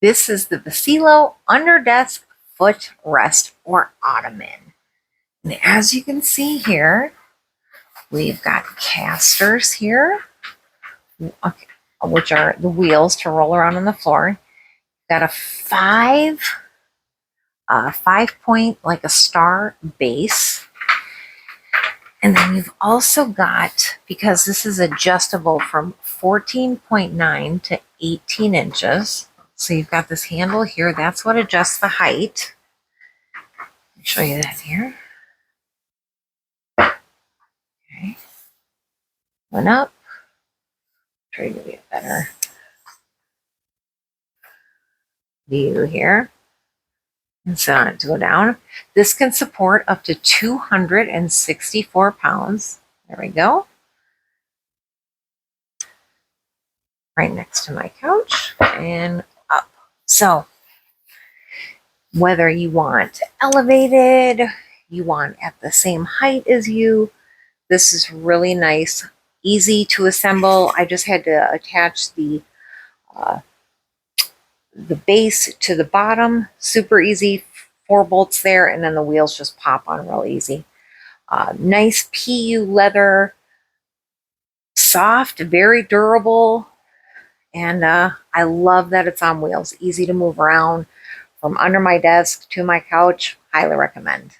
This is the VECELO Under Desk Footrest or Ottoman. And as you can see here, we've got casters here, which are the wheels to roll around on the floor. Got a five point, like a star base. And then you've also got, because this is adjustable from 14.9 to 18 inches. So you've got this handle here. That's what adjusts the height. I'll show you that here. Okay. One up. Try to give you a better view here. And so to go down. This can support up to 264 pounds. There we go. Right next to my couch and up. So whether you want elevated, you want at the same height as you, this is really nice, easy to assemble. I just had to attach the base to the bottom, super easy, 4 bolts there, and then the wheels just pop on real easy. Nice PU leather, soft, very durable, and I love that it's on wheels, easy to move around from under my desk to my couch. Highly recommend.